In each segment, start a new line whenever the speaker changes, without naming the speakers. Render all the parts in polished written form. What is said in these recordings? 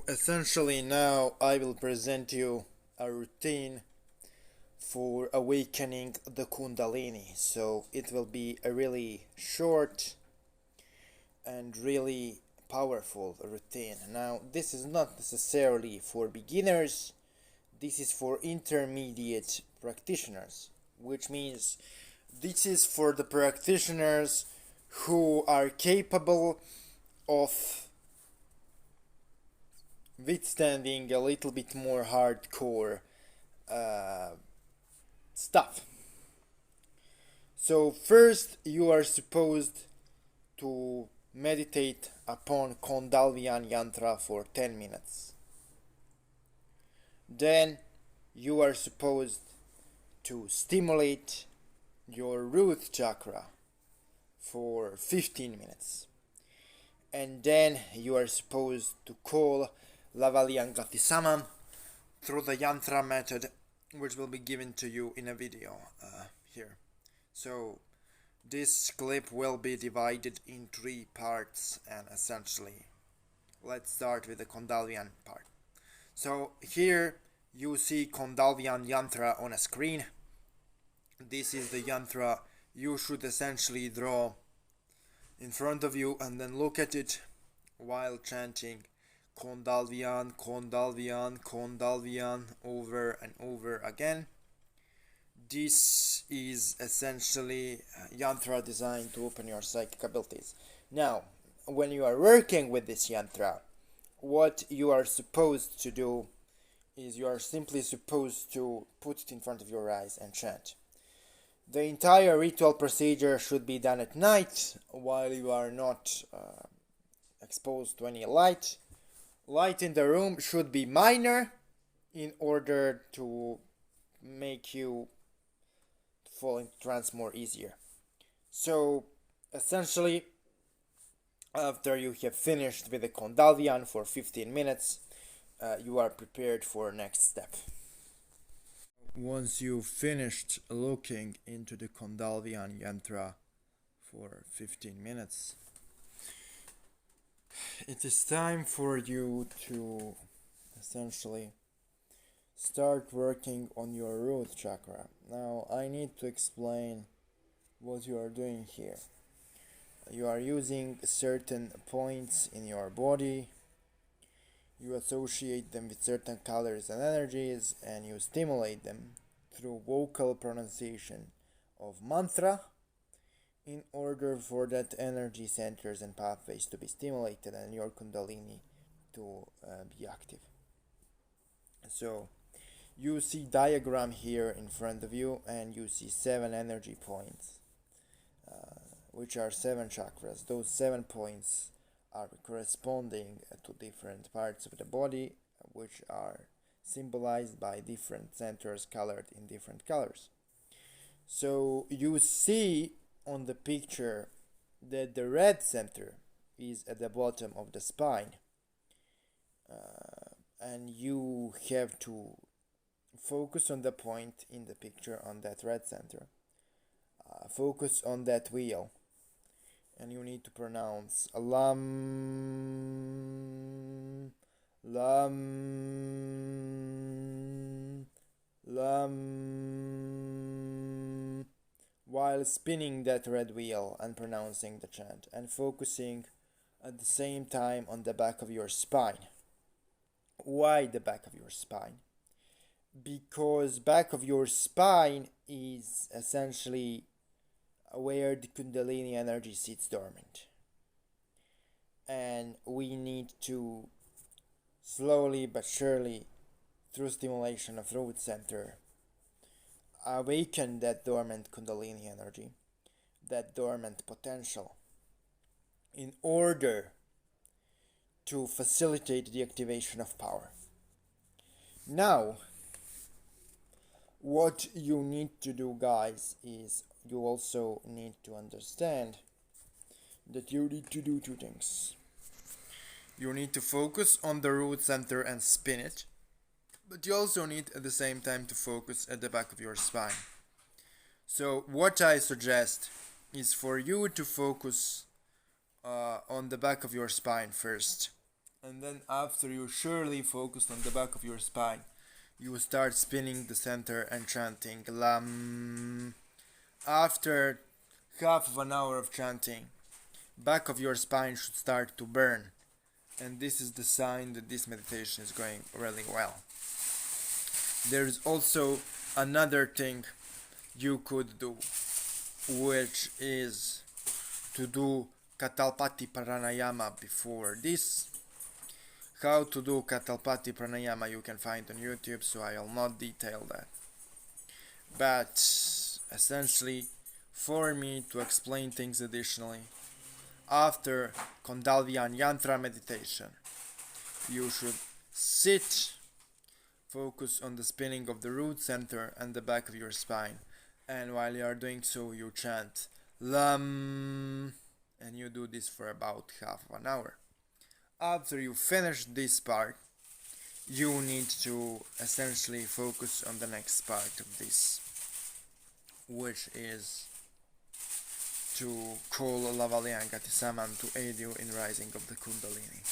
Essentially, now I will present you a routine for awakening the Kundalini. So it will be a really short and really powerful routine. Now, this is not necessarily for beginners, this is for intermediate practitioners, which means this is for the practitioners who are capable of withstanding a little bit more hardcore uh, stuff. So, first, you are supposed to meditate upon Kundalini Yantra for 10 minutes. Then, you are supposed to stimulate your root chakra for 15 minutes. And then, you are supposed to call Lavaliangati Samam through the Yantra method, which will be given to you in a video here. So this clip will be divided in 3 parts, and essentially let's start with the Kundalini part. So here you see Kundalini Yantra on a screen. This is the Yantra you should essentially draw in front of you and then look at it while chanting Kundalini, Kundalini, Kundalini over and over again. This is essentially yantra designed to open your psychic abilities. Now, when you are working with this yantra, what you are supposed to do is you are simply supposed to put it in front of your eyes and chant. The entire ritual procedure should be done at night while you are not exposed to any light. Light in the room should be minor in order to make you fall into trance more easier. So essentially, after you have finished with the Kundalini for 15 minutes, you are prepared for next step. Once you've finished looking into the Kundalini Yantra for 15 minutes, it is time for you to essentially start working on your root chakra. Now, I need to explain what you are doing here. You are using certain points in your body, you associate them with certain colors and energies, and you stimulate them through vocal pronunciation of mantra in order for that energy centers and pathways to be stimulated and your Kundalini to be active. So you see diagram here in front of you, and you see 7 energy points, which are 7 chakras. Those 7 points are corresponding to different parts of the body, which are symbolized by different centers colored in different colors. So you see on the picture that the red center is at the bottom of the spine, and you have to focus on the point in the picture on that red center. Focus on that wheel, and you need to pronounce lam, lam, lam, while spinning that red wheel and pronouncing the chant, and focusing at the same time on the back of your spine. Why the back of your spine? Because back of your spine is essentially where the Kundalini energy sits dormant, and we need to slowly but surely, through stimulation of root center, awaken that dormant Kundalini energy, that dormant potential, in order to facilitate the activation of power. Now, what you need to do, guys, is you also need to understand that you need to do 2 things. You need to focus on the root center and spin it, but you also need at the same time to focus at the back of your spine. So what I suggest is for you to focus on the back of your spine first, And then after you surely focused on the back of your spine, you start spinning the center and chanting Lam. After half of an hour of chanting, back of your spine should start to burn, and this is the sign that this meditation is going really well. There's also another thing you could do, which is to do Katalpati Pranayama before this. How to do Katalpati Pranayama you can find on YouTube, so I'll not detail that. But essentially, for me to explain things additionally, after Kundalini Yantra meditation, you should sit, focus on the spinning of the root center and the back of your spine, and while you are doing so, you chant Lam, and you do this for about half of an hour. After you finish this part, you need to essentially focus on the next part of this, which is to call Lavaliya Gatisaman to aid you in rising of the Kundalini.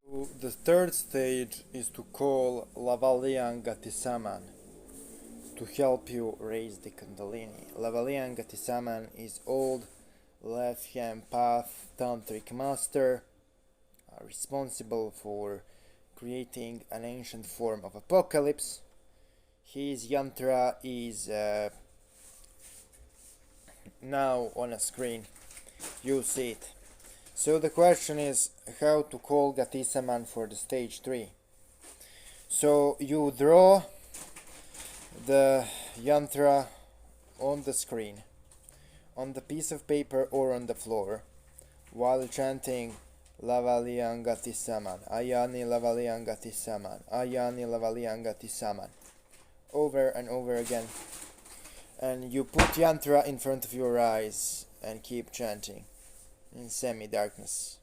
So the third stage is to call Lavaliya Gatisaman to help you raise the Kundalini. Lavaliya Gatisaman is old left-hand path tantric master, responsible for creating an ancient form of apocalypse. His yantra is now on a screen. You see it. So the question is how to call Gatisaman for the stage 3. So you draw the yantra on the screen, on the piece of paper or on the floor, while chanting Lavaliya Gatisaman, Ayani Lavaliya Gatisaman, Ayani Lavaliya Gatisaman, over and over again. And you put yantra in front of your eyes and keep chanting in semi-darkness.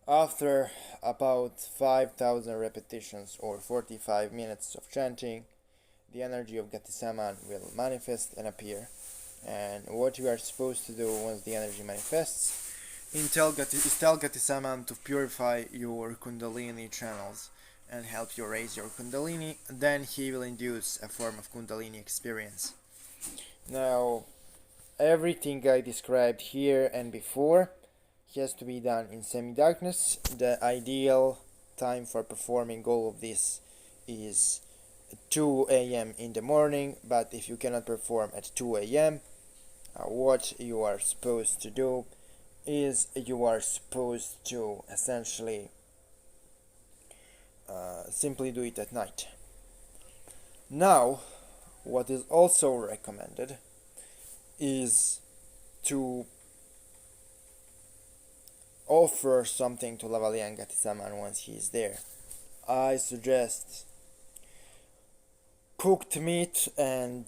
After about 5,000 repetitions or 45 minutes of chanting, the energy of Gatisaman will manifest and appear. And what you are supposed to do once the energy manifests is tell Gatisaman to purify your Kundalini channels and help you raise your Kundalini. Then he will induce a form of Kundalini experience. Now, everything I described here and before has to be done in semi-darkness. The ideal time for performing all of this is 2 a.m. in the morning, but if you cannot perform at 2 a.m., what you are supposed to do is you are supposed to essentially simply do it at night. Now, what is also recommended is to offer something to Lavaliya Gatisaman once he is there. I suggest cooked meat and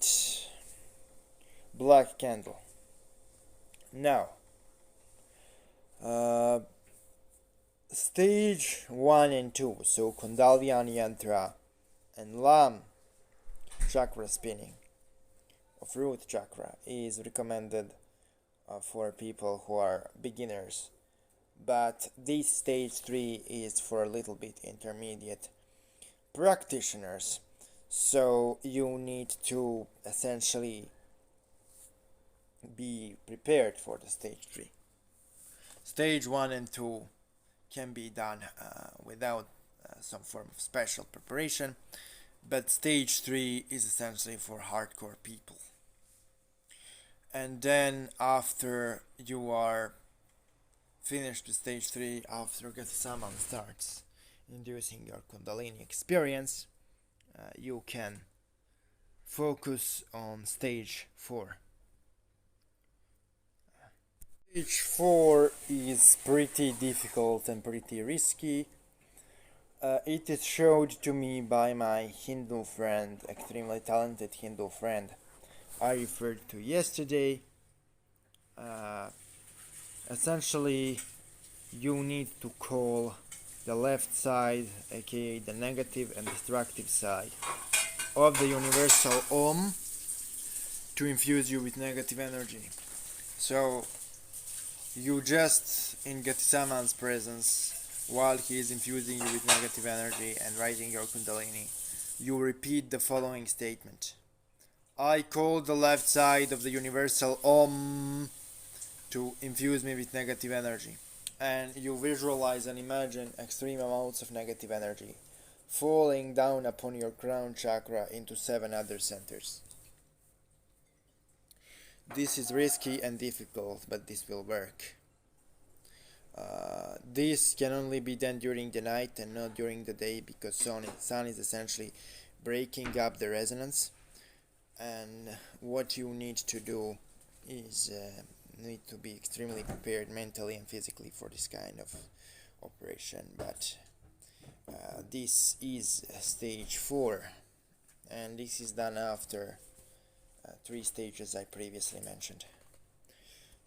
black candle. Now, stage 1 and 2, so Kundalini Yantra and Lam chakra spinning of root chakra is recommended for people who are beginners, but this stage 3 is for a little bit intermediate practitioners, so you need to essentially be prepared for the stage 3. Stage 1 and 2 can be done without some form of special preparation, but stage 3 is essentially for hardcore people. And then after you are finished with stage 3, after Gatisaman starts inducing your Kundalini experience, you can focus on stage 4. Stage 4 is pretty difficult and pretty risky. It is showed to me by my Hindu friend, extremely talented Hindu friend I referred to yesterday. Essentially, you need to call the left side, aka the negative and destructive side of the universal Om, to infuse you with negative energy. So you just, in Gatisaman's presence, while he is infusing you with negative energy and rising your Kundalini, you repeat the following statement. I call the left side of the universal Om to infuse me with negative energy. And you visualize and imagine extreme amounts of negative energy falling down upon your crown chakra into 7 other centers. This is risky and difficult, but this will work. This can only be done during the night and not during the day, because sun is essentially breaking up the resonance. And what you need to do is need to be extremely prepared mentally and physically for this kind of operation. But this is stage 4, and this is done after 3 stages I previously mentioned.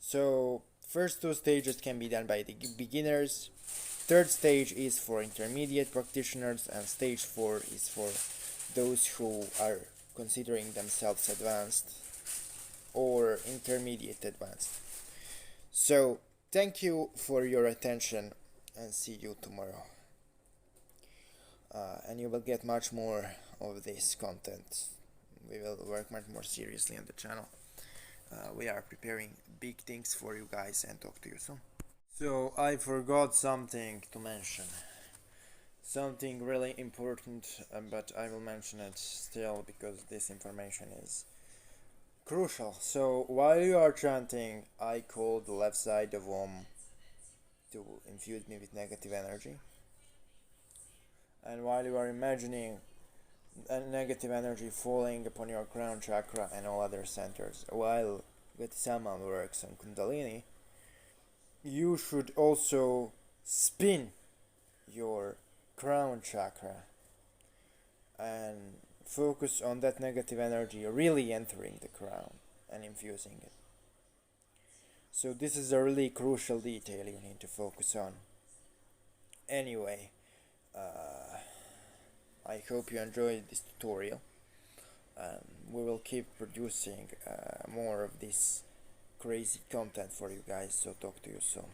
So first 2 stages can be done by the beginners, third stage is for intermediate practitioners, and stage 4 is for those who are considering themselves advanced or intermediate advanced. So thank you for your attention, and see you tomorrow. And you will get much more of this content. We will work much more seriously on the channel. We are preparing big things for you guys, and talk to you soon. So I forgot something to mention. Something really important, but I will mention it still because this information is crucial. So while you are chanting, I call the left side of Om to infuse me with negative energy. And while you are imagining negative energy falling upon your crown chakra and all other centers, while Gatisama works on Kundalini, you should also spin your crown chakra and focus on that negative energy really entering the crown and infusing it. So this is a really crucial detail you need to focus on. Anyway, I hope you enjoyed this tutorial. We will keep producing more of this crazy content for you guys, so talk to you soon.